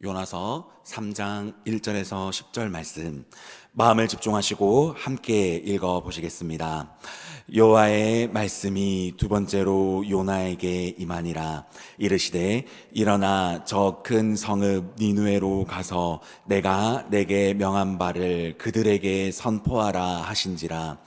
요나서 3장 1절에서 10절 말씀 마음을 집중하시고 함께 읽어보시겠습니다. 여호와의 말씀이 두 번째로 요나에게 임하니라. 이르시되 일어나 저 큰 성읍 니느웨로 가서 내가 내게 명한 바를 그들에게 선포하라 하신지라.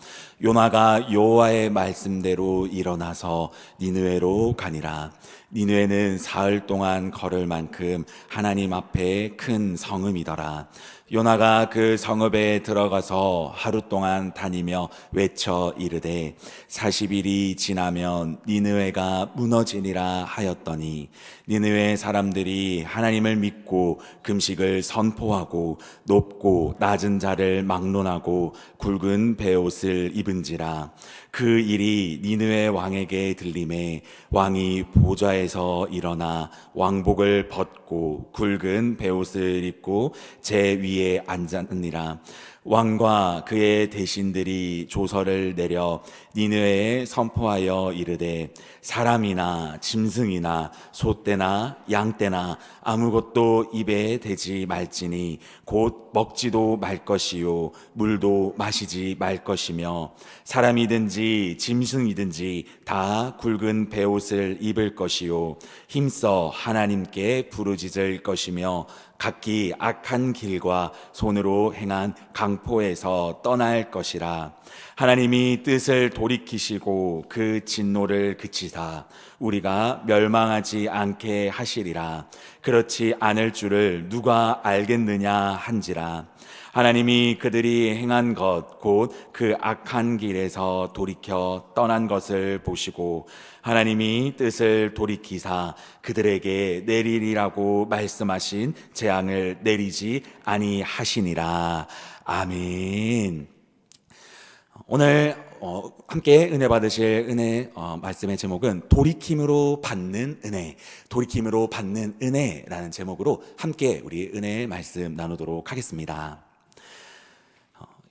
요나가 여호와의 말씀대로 일어나서 니느웨로 가니라. 니느웨는 사흘 동안 걸을 만큼 하나님 앞에 큰 성읍이더라. 요나가 그 성읍에 들어가서 하루 동안 다니며 외쳐 이르되 40일이 지나면 니느웨가 무너지리라 하였더니 니느웨 사람들이 하나님을 믿고 금식을 선포하고 높고 낮은 자를 막론하고 굵은 베옷을 입은지라. 그 일이 니느웨 왕에게 들림에 왕이 보좌에서 일어나 왕복을 벗고 굵은 베옷을 입고 제 위에 앉았느니라. 왕과 그의 대신들이 조서를 내려 니느웨에 선포하여 이르되 사람이나 짐승이나 소떼나 양떼나 아무것도 입에 대지 말지니 곧 먹지도 말 것이요 물도 마시지 말 것이며 사람이든지 짐승이든지 다 굵은 베옷을 입을 것이요 힘써 하나님께 부르짖을 것이며 각기 악한 길과 손으로 행한 강포에서 떠날 것이라. 하나님이 뜻을 돌이키시고 그 진노를 그치사 우리가 멸망하지 않게 하시리라. 그렇지 않을 줄을 누가 알겠느냐 한지라. 하나님이 그들이 행한 것 곧 그 악한 길에서 돌이켜 떠난 것을 보시고 하나님이 뜻을 돌이키사 그들에게 내리리라고 말씀하신 재앙을 내리지 아니하시니라. 아멘. 오늘 함께 은혜 받으실 은혜 말씀의 제목은 돌이킴으로 받는 은혜, 돌이킴으로 받는 은혜라는 제목으로 함께 우리 은혜의 말씀 나누도록 하겠습니다.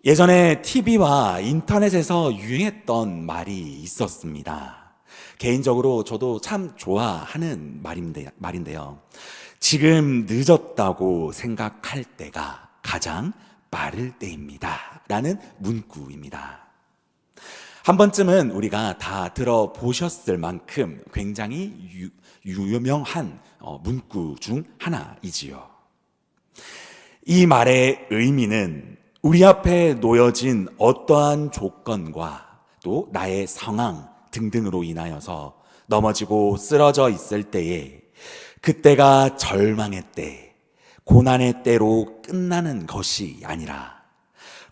예전에 TV와 인터넷에서 유행했던 말이 있었습니다. 개인적으로 저도 참 좋아하는 말인데요. 지금 늦었다고 생각할 때가 가장 빠를 때입니다 라는 문구입니다. 한 번쯤은 우리가 다 들어보셨을 만큼 굉장히 유명한 문구 중 하나이지요. 이 말의 의미는 우리 앞에 놓여진 어떠한 조건과 또 나의 상황 등등으로 인하여서 넘어지고 쓰러져 있을 때에 그때가 절망의 때, 고난의 때로 끝나는 것이 아니라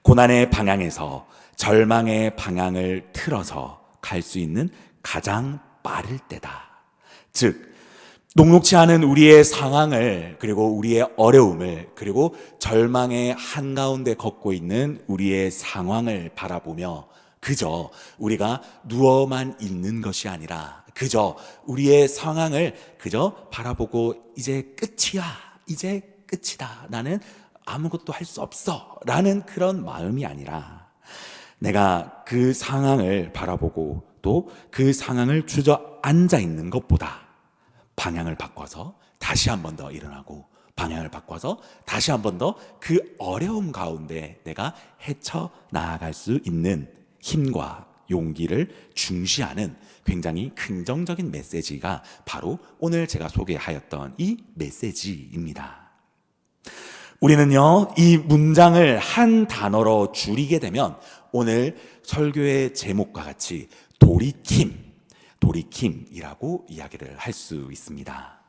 고난의 방향에서 절망의 방향을 틀어서 갈 수 있는 가장 빠를 때다. 즉 녹록치 않은 우리의 상황을 그리고 우리의 어려움을 그리고 절망의 한가운데 걷고 있는 우리의 상황을 바라보며 그저 우리가 누워만 있는 것이 아니라 그저 우리의 상황을 그저 바라보고 이제 끝이야, 이제 끝이다, 나는 아무것도 할 수 없어 라는 그런 마음이 아니라 내가 그 상황을 바라보고 또 그 상황을 주저앉아 있는 것보다 방향을 바꿔서 다시 한 번 더 일어나고 방향을 바꿔서 다시 한 번 더 그 어려움 가운데 내가 헤쳐 나아갈 수 있는 힘과 용기를 중시하는 굉장히 긍정적인 메시지가 바로 오늘 제가 소개하였던 이 메시지입니다. 우리는요, 이 문장을 한 단어로 줄이게 되면 오늘 설교의 제목과 같이 돌이킴이라고 이야기를 할 수 있습니다.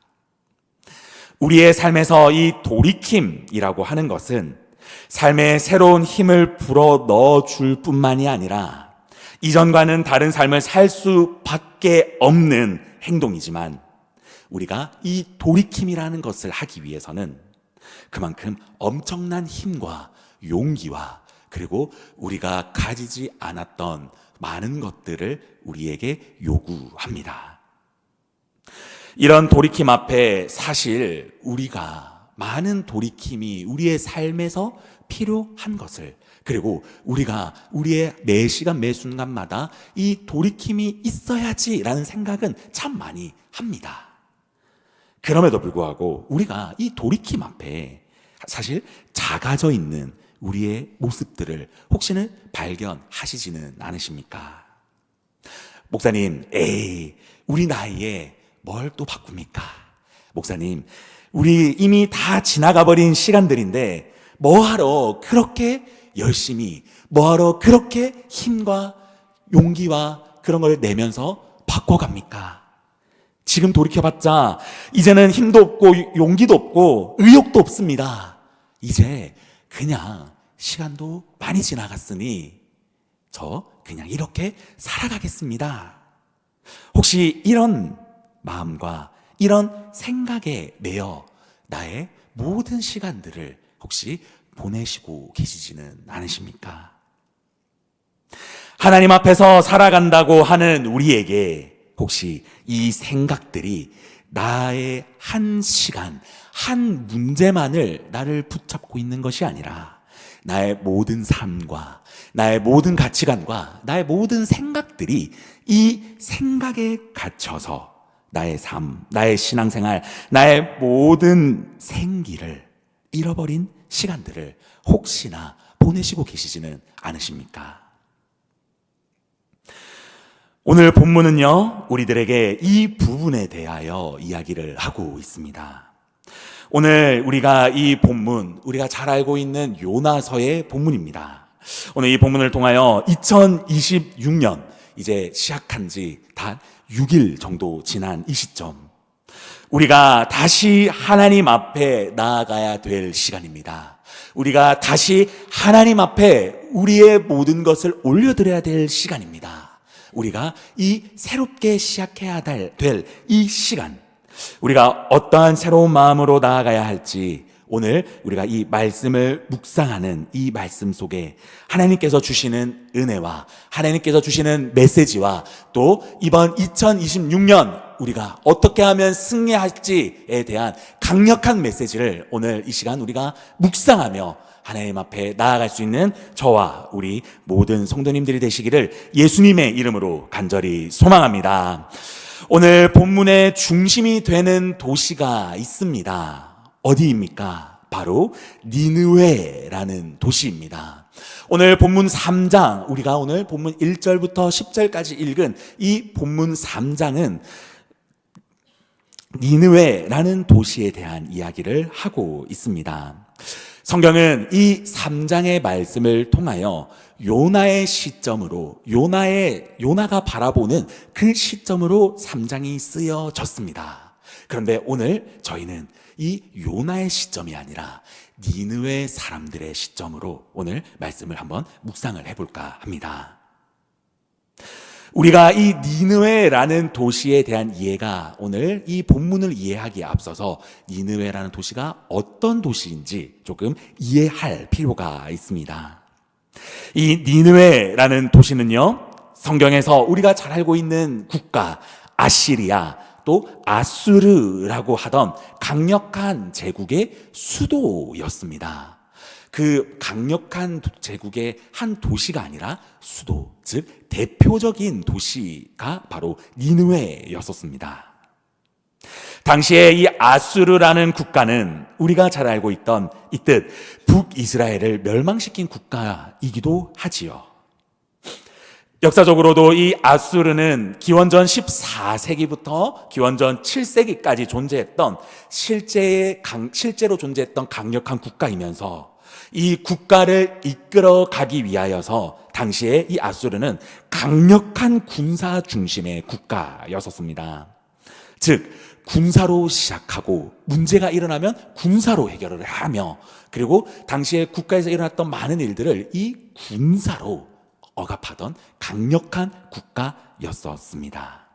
우리의 삶에서 이 돌이킴이라고 하는 것은 삶에 새로운 힘을 불어 넣어줄 뿐만이 아니라 이전과는 다른 삶을 살 수밖에 없는 행동이지만 우리가 이 돌이킴이라는 것을 하기 위해서는 그만큼 엄청난 힘과 용기와 그리고 우리가 가지지 않았던 많은 것들을 우리에게 요구합니다. 이런 돌이킴 앞에 사실 우리가 많은 돌이킴이 우리의 삶에서 필요한 것을 그리고 우리가 우리의 매 시간 매 순간마다 이 돌이킴이 있어야지라는 생각은 참 많이 합니다. 그럼에도 불구하고 우리가 이 돌이킴 앞에 사실 작아져 있는 우리의 모습들을 혹시는 발견하시지는 않으십니까? 목사님, 우리 나이에 뭘 또 바꿉니까? 목사님, 우리 이미 다 지나가 버린 시간들인데 뭐하러 그렇게 열심히, 뭐하러 그렇게 힘과 용기와 그런 걸 내면서 바꿔갑니까? 지금 돌이켜봤자 이제는 힘도 없고 용기도 없고 의욕도 없습니다. 이제 그냥 시간도 많이 지나갔으니 저 그냥 이렇게 살아가겠습니다. 혹시 이런 마음과 이런 생각에 매여 나의 모든 시간들을 혹시 보내시고 계시지는 않으십니까? 하나님 앞에서 살아간다고 하는 우리에게 혹시 이 생각들이 나의 한 시간, 한 문제만을 나를 붙잡고 있는 것이 아니라 나의 모든 삶과 나의 모든 가치관과 나의 모든 생각들이 이 생각에 갇혀서 나의 삶, 나의 신앙생활, 나의 모든 생기를 잃어버린 시간들을 혹시나 보내시고 계시지는 않으십니까? 오늘 본문은요, 우리들에게 이 부분에 대하여 이야기를 하고 있습니다. 오늘 우리가 이 본문, 우리가 잘 알고 있는 요나서의 본문입니다. 오늘 이 본문을 통하여 2026년 이제 시작한 지 단 6일 정도 지난 이 시점, 우리가 다시 하나님 앞에 나아가야 될 시간입니다. 우리가 다시 하나님 앞에 우리의 모든 것을 올려드려야 될 시간입니다. 우리가 이 새롭게 시작해야 될 이 시간, 우리가 어떠한 새로운 마음으로 나아가야 할지 오늘 우리가 이 말씀을 묵상하는 이 말씀 속에 하나님께서 주시는 은혜와 하나님께서 주시는 메시지와 또 이번 2026년 우리가 어떻게 하면 승리할지에 대한 강력한 메시지를 오늘 이 시간 우리가 묵상하며 하나님 앞에 나아갈 수 있는 저와 우리 모든 성도님들이 되시기를 예수님의 이름으로 간절히 소망합니다. 오늘 본문의 중심이 되는 도시가 있습니다. 어디입니까? 바로 니느웨라는 도시입니다. 오늘 본문 3장, 우리가 오늘 본문 1절부터 10절까지 읽은 이 본문 3장은 니느웨라는 도시에 대한 이야기를 하고 있습니다. 성경은 이 3장의 말씀을 통하여 요나의 시점으로, 요나가 바라보는 그 시점으로 3장이 쓰여졌습니다. 그런데 오늘 저희는 이 요나의 시점이 아니라 니느웨 사람들의 시점으로 오늘 말씀을 한번 묵상을 해볼까 합니다. 우리가 이 니느웨라는 도시에 대한 이해가 오늘 이 본문을 이해하기에 앞서서 니느웨라는 도시가 어떤 도시인지 조금 이해할 필요가 있습니다. 이 니느웨라는 도시는요, 성경에서 우리가 잘 알고 있는 국가 아시리아 또 아수르라고 하던 강력한 제국의 수도였습니다. 그 강력한 제국의 한 도시가 아니라 수도, 즉 대표적인 도시가 바로 니느웨였었습니다. 당시에 이 아수르라는 국가는 우리가 잘 알고 있던 이 뜻 북이스라엘을 멸망시킨 국가이기도 하지요. 역사적으로도 이 아수르는 기원전 14세기부터 기원전 7세기까지 존재했던 실제로 존재했던 강력한 국가이면서 이 국가를 이끌어 가기 위하여서 당시에 이 아수르는 강력한 군사 중심의 국가였었습니다. 즉 군사로 시작하고 문제가 일어나면 군사로 해결을 하며, 그리고 당시에 국가에서 일어났던 많은 일들을 이 군사로 억압하던 강력한 국가였었습니다.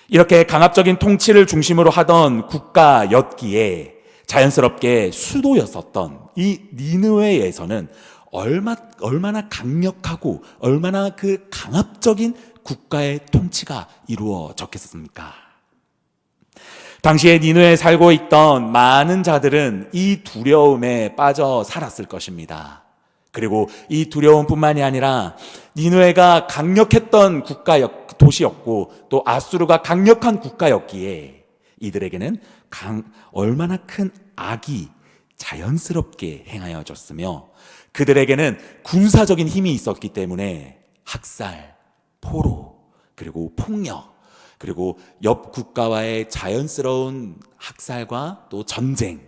이렇게 강압적인 통치를 중심으로 하던 국가였기에 자연스럽게 수도였었던 이 니느웨에서는 얼마나 강력하고 얼마나 그 강압적인 국가의 통치가 이루어졌겠습니까? 당시에 니느웨에 살고 있던 많은 자들은 이 두려움에 빠져 살았을 것입니다. 그리고 이 두려움뿐만이 아니라 니느웨가 강력했던 도시였고 또 아수르가 강력한 국가였기에 이들에게는 얼마나 큰 악이 자연스럽게 행하여졌으며 그들에게는 군사적인 힘이 있었기 때문에 학살, 포로, 그리고 폭력, 그리고 옆 국가와의 자연스러운 학살과 또 전쟁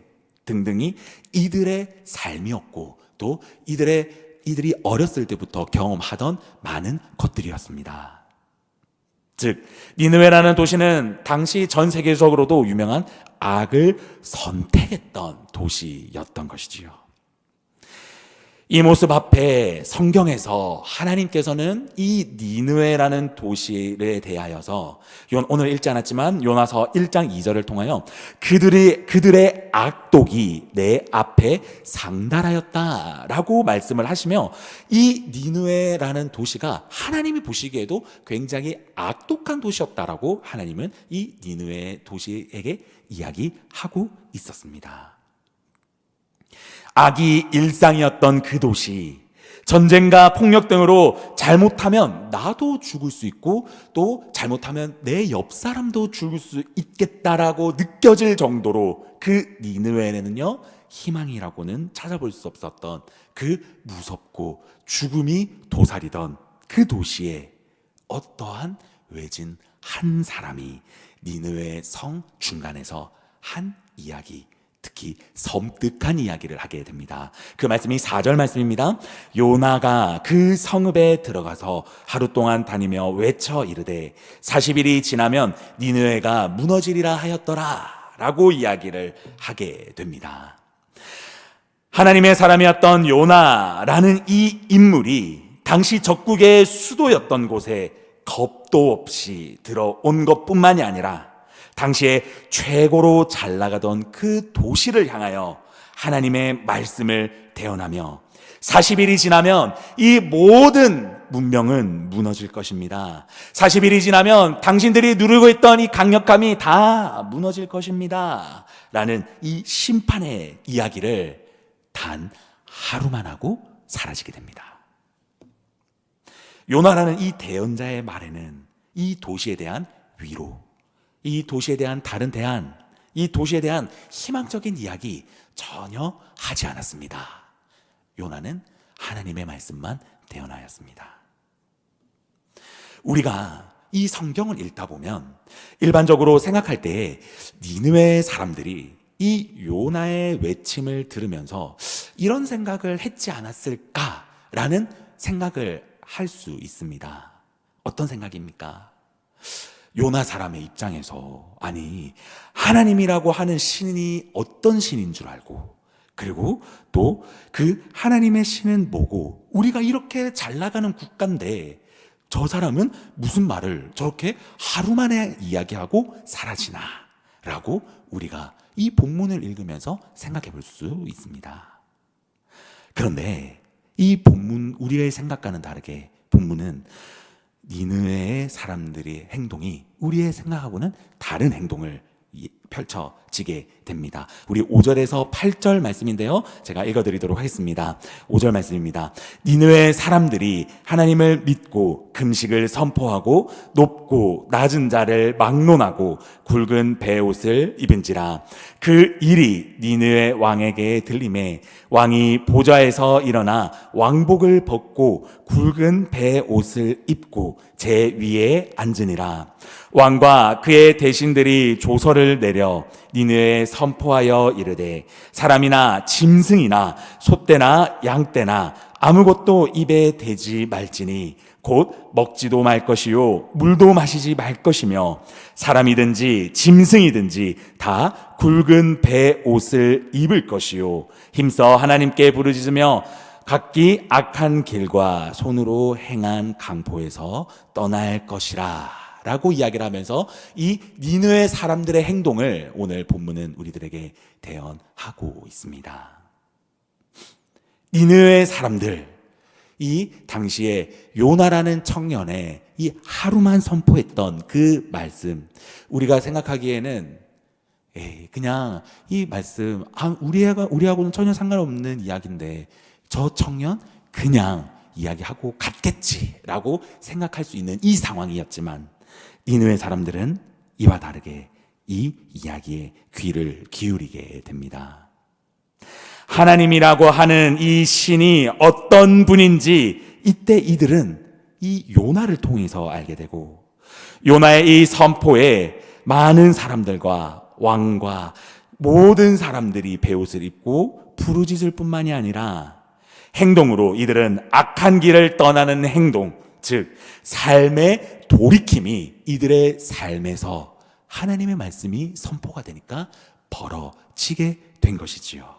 등등이 이들의 삶이었고 또 이들이 어렸을 때부터 경험하던 많은 것들이었습니다. 즉 니느웨라는 도시는 당시 전 세계적으로도 유명한 악을 선택했던 도시였던 것이지요. 이 모습 앞에 성경에서 하나님께서는 이 니느웨라는 도시에 대하여서 오늘 읽지 않았지만 요나서 1장 2절을 통하여 그들의 악독이 내 앞에 상달하였다라고 말씀을 하시며 이 니느웨라는 도시가 하나님이 보시기에도 굉장히 악독한 도시였다라고 하나님은 이 니느웨 도시에게 이야기하고 있었습니다. 악이 일상이었던 그 도시, 전쟁과 폭력 등으로 잘못하면 나도 죽을 수 있고 또 잘못하면 내 옆 사람도 죽을 수 있겠다라고 느껴질 정도로 그 니느웨는요, 희망이라고는 찾아볼 수 없었던 그 무섭고 죽음이 도사리던 그 도시에 어떠한 외진 한 사람이 니느웨 성 중간에서 한 이야기, 특히 섬뜩한 이야기를 하게 됩니다. 그 말씀이 4절 말씀입니다. 요나가 그 성읍에 들어가서 하루 동안 다니며 외쳐 이르되 40일이 지나면 니느웨가 무너지리라 하였더라 라고 이야기를 하게 됩니다. 하나님의 사람이었던 요나라는 이 인물이 당시 적국의 수도였던 곳에 겁도 없이 들어온 것뿐만이 아니라 당시에 최고로 잘 나가던 그 도시를 향하여 하나님의 말씀을 대언하며 40일이 지나면 이 모든 문명은 무너질 것입니다. 40일이 지나면 당신들이 누리고 있던 이 강력함이 다 무너질 것입니다. 라는 이 심판의 이야기를 단 하루만 하고 사라지게 됩니다. 요나라는 이 대언자의 말에는 이 도시에 대한 위로, 이 도시에 대한 다른 대안, 이 도시에 대한 희망적인 이야기 전혀 하지 않았습니다. 요나는 하나님의 말씀만 대언하였습니다. 우리가 이 성경을 읽다 보면 일반적으로 생각할 때 니느웨 사람들이 이 요나의 외침을 들으면서 이런 생각을 했지 않았을까라는 생각을 할 수 있습니다. 어떤 생각입니까? 요나 사람의 입장에서 아니 하나님이라고 하는 신이 어떤 신인 줄 알고 그리고 또 그 하나님의 신은 뭐고 우리가 이렇게 잘 나가는 국가인데 저 사람은 무슨 말을 저렇게 하루 만에 이야기하고 사라지나 라고 우리가 이 본문을 읽으면서 생각해 볼 수 있습니다. 그런데 이 본문 우리의 생각과는 다르게 본문은 니느웨의 사람들의 행동이 우리의 생각하고는 다른 행동을 펼쳐지게 됩니다. 우리 5절에서 8절 말씀인데요, 제가 읽어드리도록 하겠습니다. 5절 말씀입니다. 니느웨 사람들이 하나님을 믿고 금식을 선포하고 높고 낮은 자를 막론하고 굵은 베옷을 입은지라. 그 일이 니느웨 왕에게 들림에 왕이 보좌에서 일어나 왕복을 벗고 굵은 베옷을 입고 제 위에 앉으니라. 왕과 그의 대신들이 조서를 내려 니느웨에 선포하여 이르되 사람이나 짐승이나 소떼나 양떼나 아무것도 입에 대지 말지니 곧 먹지도 말 것이요 물도 마시지 말 것이며 사람이든지 짐승이든지 다 굵은 베옷을 입을 것이요 힘써 하나님께 부르짖으며 각기 악한 길과 손으로 행한 강포에서 떠날 것이라 라고 이야기를 하면서 이 니느웨 사람들의 행동을 오늘 본문은 우리들에게 대언하고 있습니다. 니느웨 사람들, 이 당시에 요나라는 청년의 이 하루만 선포했던 그 말씀, 우리가 생각하기에는 그냥 이 말씀 우리하고는 전혀 상관없는 이야기인데 저 청년 그냥 이야기하고 갔겠지라고 생각할 수 있는 이 상황이었지만 니느웨 사람들은 이와 다르게 이 이야기에 귀를 기울이게 됩니다. 하나님이라고 하는 이 신이 어떤 분인지 이때 이들은 이 요나를 통해서 알게 되고, 요나의 이 선포에 많은 사람들과 왕과 모든 사람들이 베옷을 입고 부르짖을 뿐만이 아니라 행동으로 이들은 악한 길을 떠나는 행동, 즉 삶의 돌이킴이 이들의 삶에서 하나님의 말씀이 선포가 되니까 벌어지게 된 것이지요.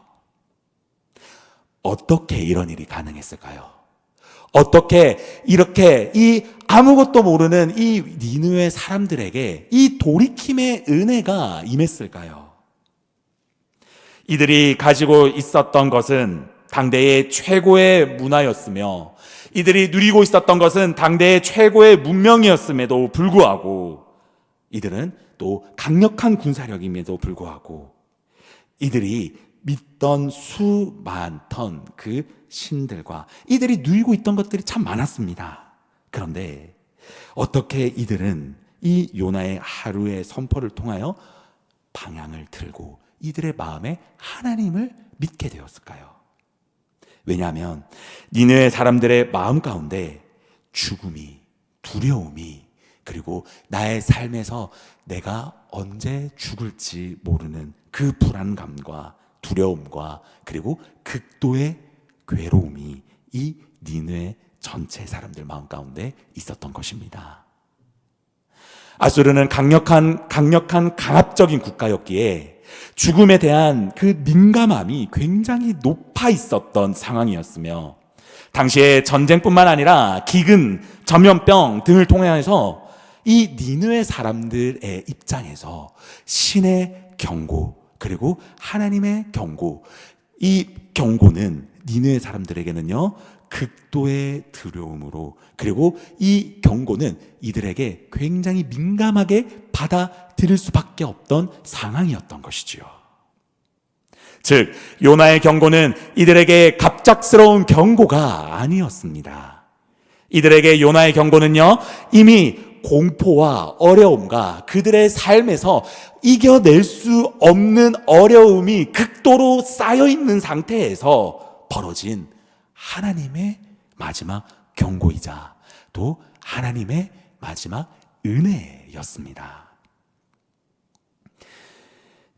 어떻게 이런 일이 가능했을까요? 어떻게 이렇게 이 아무것도 모르는 이 니느웨 사람들에게 이 돌이킴의 은혜가 임했을까요? 이들이 가지고 있었던 것은 당대의 최고의 문화였으며, 이들이 누리고 있었던 것은 당대의 최고의 문명이었음에도 불구하고, 이들은 또 강력한 군사력임에도 불구하고, 이들이 믿던 수많던 그 신들과 이들이 누리고 있던 것들이 참 많았습니다. 그런데 어떻게 이들은 이 요나의 하루의 선포를 통하여 방향을 틀고 이들의 마음에 하나님을 믿게 되었을까요? 왜냐하면 니느웨 사람들의 마음 가운데 죽음이, 두려움이, 그리고 나의 삶에서 내가 언제 죽을지 모르는 그 불안감과 두려움과 그리고 극도의 괴로움이 이 니느웨 전체 사람들 마음 가운데 있었던 것입니다. 아수르는 강력한 강압적인 국가였기에 죽음에 대한 그 민감함이 굉장히 높아 있었던 상황이었으며, 당시에 전쟁뿐만 아니라 기근, 전염병 등을 통해서 이 니느웨 사람들의 입장에서 신의 경고, 그리고 하나님의 경고, 이 경고는 니느웨 사람들에게는요 극도의 두려움으로, 그리고 이 경고는 이들에게 굉장히 민감하게 받아들일 수밖에 없던 상황이었던 것이지요. 즉 요나의 경고는 이들에게 갑작스러운 경고가 아니었습니다. 이들에게 요나의 경고는요 이미 공포와 어려움과 그들의 삶에서 이겨낼 수 없는 어려움이 극도로 쌓여있는 상태에서 벌어진 하나님의 마지막 경고이자 또 하나님의 마지막 은혜였습니다.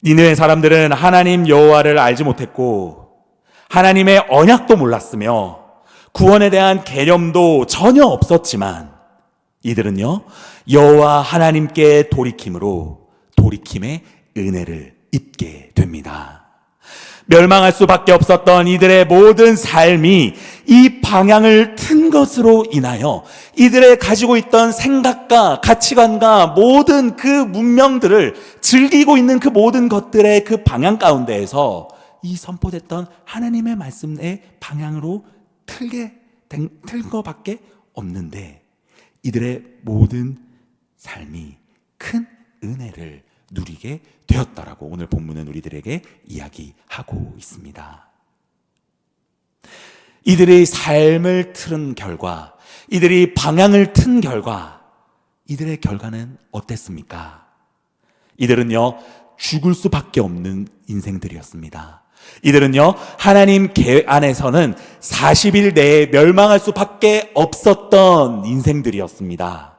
니느웨 사람들은 하나님 여호와를 알지 못했고 하나님의 언약도 몰랐으며 구원에 대한 개념도 전혀 없었지만, 이들은요 여호와 하나님께 돌이킴의 은혜를 입게 됩니다. 멸망할 수밖에 없었던 이들의 모든 삶이 이 방향을 튼 것으로 인하여 이들의 가지고 있던 생각과 가치관과 모든 그 문명들을 즐기고 있는 그 모든 것들의 그 방향 가운데에서 이 선포됐던 하나님의 말씀의 방향으로 틀 것밖에 없는데, 이들의 모든 삶이 큰 은혜를 누리게 되었다라고 오늘 본문은 우리들에게 이야기하고 있습니다. 이들의 삶을 틀은 결과, 이들이 방향을 튼 결과, 이들의 결과는 어땠습니까? 이들은요 죽을 수밖에 없는 인생들이었습니다. 이들은요 하나님 계획 안에서는 40일 내에 멸망할 수밖에 없었던 인생들이었습니다.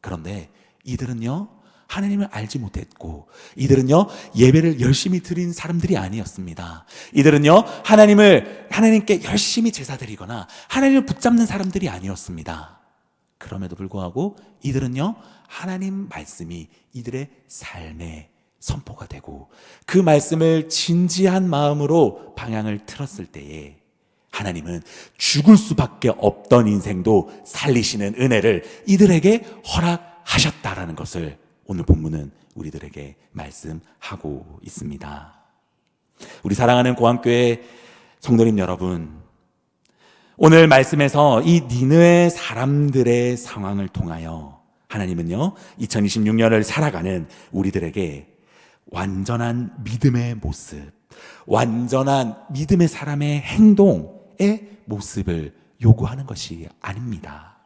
그런데 이들은요 하나님을 알지 못했고, 이들은요 예배를 열심히 드린 사람들이 아니었습니다. 이들은요 하나님께 열심히 제사드리거나 하나님을 붙잡는 사람들이 아니었습니다. 그럼에도 불구하고 이들은요 하나님 말씀이 이들의 삶에 선포가 되고 그 말씀을 진지한 마음으로 방향을 틀었을 때에 하나님은 죽을 수밖에 없던 인생도 살리시는 은혜를 이들에게 허락하셨다라는 것을 오늘 본문은 우리들에게 말씀하고 있습니다. 우리 사랑하는 고항교회 성도님 여러분, 오늘 말씀에서 이 니느웨 사람들의 상황을 통하여 하나님은요 2026년을 살아가는 우리들에게 완전한 믿음의 모습, 완전한 믿음의 사람의 행동의 모습을 요구하는 것이 아닙니다.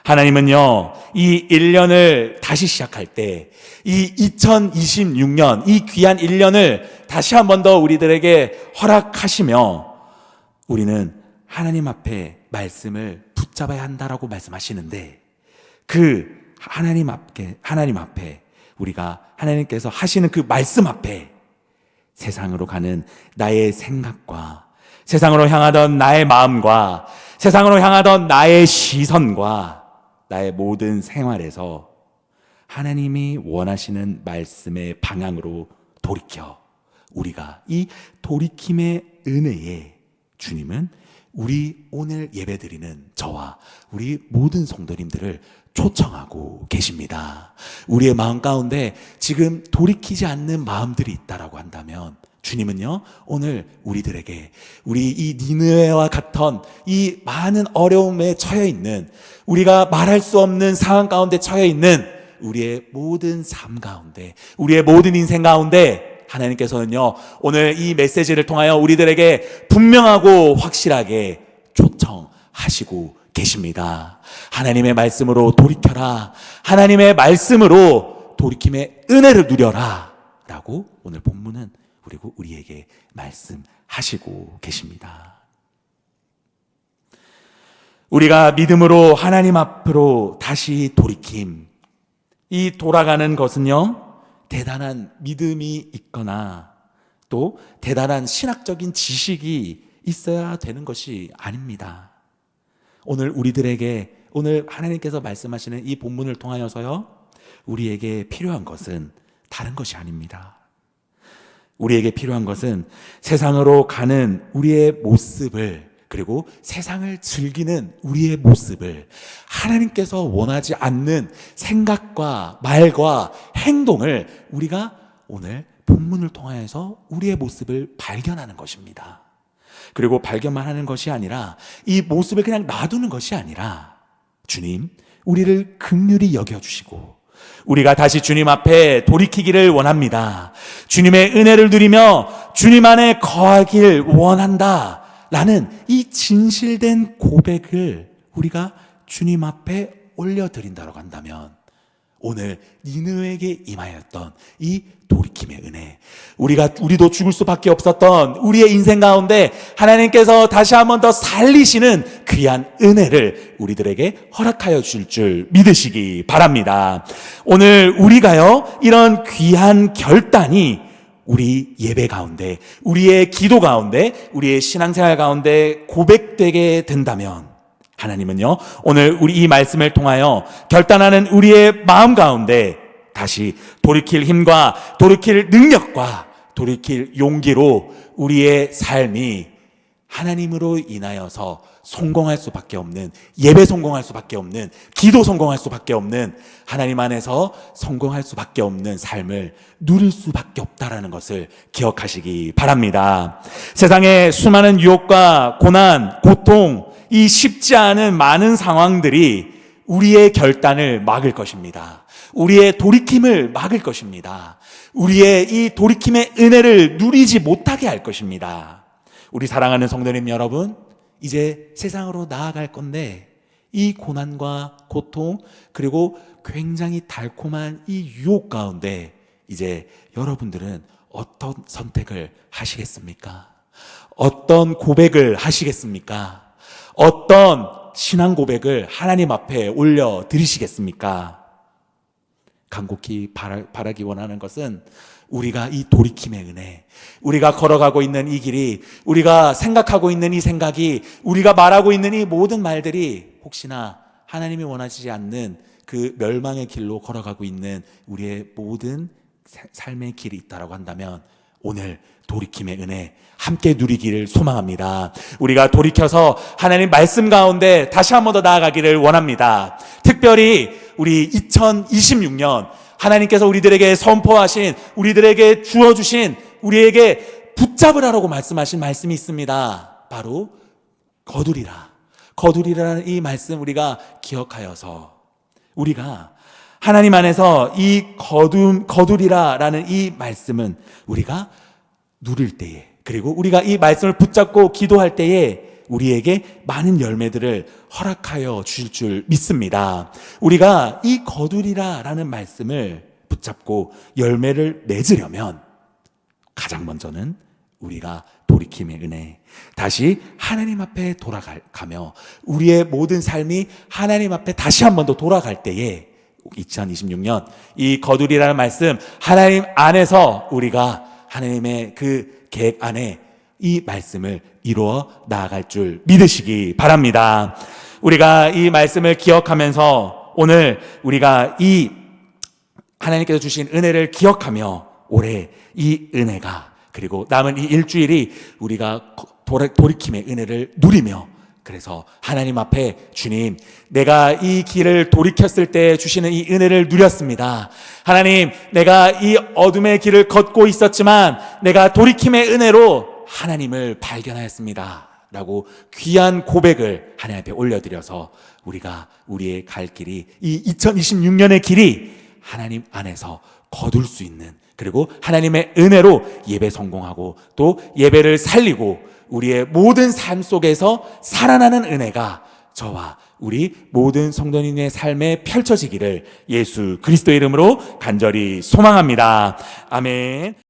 하나님은요, 이 1년을 다시 시작할 때, 이 2026년, 이 귀한 1년을 다시 한 번 더 우리들에게 허락하시며, 우리는 하나님 앞에 말씀을 붙잡아야 한다라고 말씀하시는데, 그 하나님 앞에 우리가 하나님께서 하시는 그 말씀 앞에 세상으로 가는 나의 생각과 세상으로 향하던 나의 마음과 세상으로 향하던 나의 시선과 나의 모든 생활에서 하나님이 원하시는 말씀의 방향으로 돌이켜 우리가 이 돌이킴의 은혜에 주님은 우리 오늘 예배드리는 저와 우리 모든 성도님들을 초청하고 계십니다. 우리의 마음 가운데 지금 돌이키지 않는 마음들이 있다라고 한다면 주님은요, 오늘 우리들에게 우리 이 니느웨와 같은 이 많은 어려움에 처해 있는, 우리가 말할 수 없는 상황 가운데 처해 있는 우리의 모든 삶 가운데, 우리의 모든 인생 가운데 하나님께서는요, 오늘 이 메시지를 통하여 우리들에게 분명하고 확실하게 초청하시고 계십니다. 하나님의 말씀으로 돌이켜라. 하나님의 말씀으로 돌이킴의 은혜를 누려라. 라고 오늘 본문은 그리고 우리에게 말씀하시고 계십니다. 우리가 믿음으로 하나님 앞으로 다시 돌이킴, 이 돌아가는 것은요, 대단한 믿음이 있거나 또 대단한 신학적인 지식이 있어야 되는 것이 아닙니다. 오늘 우리들에게, 오늘 하나님께서 말씀하시는 이 본문을 통하여서요, 우리에게 필요한 것은 다른 것이 아닙니다. 우리에게 필요한 것은 세상으로 가는 우리의 모습을, 그리고 세상을 즐기는 우리의 모습을, 하나님께서 원하지 않는 생각과 말과 행동을 우리가 오늘 본문을 통하여서 우리의 모습을 발견하는 것입니다. 그리고 발견만 하는 것이 아니라 이 모습을 그냥 놔두는 것이 아니라 주님, 우리를 긍휼히 여겨주시고 우리가 다시 주님 앞에 돌이키기를 원합니다. 주님의 은혜를 누리며 주님 안에 거하길 원한다 라는 이 진실된 고백을 우리가 주님 앞에 올려드린다고 한다면 오늘 니느웨에게 임하였던 이 돌이킴의 은혜, 우리도 죽을 수밖에 없었던 우리의 인생 가운데 하나님께서 다시 한 번 더 살리시는 귀한 은혜를 우리들에게 허락하여 주실 줄 믿으시기 바랍니다. 오늘 우리가요, 이런 귀한 결단이 우리 예배 가운데, 우리의 기도 가운데, 우리의 신앙생활 가운데 고백되게 된다면 하나님은요, 오늘 우리 이 말씀을 통하여 결단하는 우리의 마음 가운데 다시 돌이킬 힘과 돌이킬 능력과 돌이킬 용기로 우리의 삶이 하나님으로 인하여서 성공할 수밖에 없는, 예배 성공할 수밖에 없는, 기도 성공할 수밖에 없는, 하나님 안에서 성공할 수밖에 없는 삶을 누릴 수밖에 없다라는 것을 기억하시기 바랍니다. 세상의 수많은 유혹과 고난, 고통, 이 쉽지 않은 많은 상황들이 우리의 결단을 막을 것입니다. 우리의 돌이킴을 막을 것입니다. 우리의 이 돌이킴의 은혜를 누리지 못하게 할 것입니다. 우리 사랑하는 성도님 여러분, 이제 세상으로 나아갈 건데 이 고난과 고통, 그리고 굉장히 달콤한 이 유혹 가운데 이제 여러분들은 어떤 선택을 하시겠습니까? 어떤 고백을 하시겠습니까? 어떤 신앙 고백을 하나님 앞에 올려드리시겠습니까? 간곡히 바라기 원하는 것은 우리가 이 돌이킴의 은혜, 우리가 걸어가고 있는 이 길이, 우리가 생각하고 있는 이 생각이, 우리가 말하고 있는 이 모든 말들이 혹시나 하나님이 원하시지 않는 그 멸망의 길로 걸어가고 있는 우리의 모든 삶의 길이 있다고 한다면 오늘 돌이킴의 은혜 함께 누리기를 소망합니다. 우리가 돌이켜서 하나님 말씀 가운데 다시 한 번 더 나아가기를 원합니다. 특별히 우리 2026년 하나님께서 우리들에게 선포하신, 우리들에게 주어주신, 우리에게 붙잡으라고 말씀하신 말씀이 있습니다. 바로 거두리라는 이 말씀 우리가 기억하여서 우리가 하나님 안에서 이 거두리라라는 이 말씀은 우리가 누릴 때에, 그리고 우리가 이 말씀을 붙잡고 기도할 때에 우리에게 많은 열매들을 허락하여 주실 줄 믿습니다. 우리가 이 거두리라라는 말씀을 붙잡고 열매를 맺으려면 가장 먼저는 우리가 돌이킴의 은혜, 다시 하나님 앞에 돌아가며 우리의 모든 삶이 하나님 앞에 다시 한 번 더 돌아갈 때에 2026년 이 거두리라는 말씀, 하나님 안에서 우리가 하나님의 그 계획 안에 이 말씀을 이루어 나아갈 줄 믿으시기 바랍니다. 우리가 이 말씀을 기억하면서 오늘 우리가 이 하나님께서 주신 은혜를 기억하며 올해 이 은혜가 그리고 남은 이 일주일이 우리가 돌이킴의 은혜를 누리며, 그래서 하나님 앞에 주님, 내가 이 길을 돌이켰을 때 주시는 이 은혜를 누렸습니다. 하나님, 내가 이 어둠의 길을 걷고 있었지만 내가 돌이킴의 은혜로 하나님을 발견하였습니다 라고 귀한 고백을 하나님 앞에 올려드려서 우리가 우리의 갈 길이, 이 2026년의 길이 하나님 안에서 거둘 수 있는, 그리고 하나님의 은혜로 예배 성공하고 또 예배를 살리고 우리의 모든 삶 속에서 살아나는 은혜가 저와 우리 모든 성도님의 삶에 펼쳐지기를 예수 그리스도의 이름으로 간절히 소망합니다. 아멘.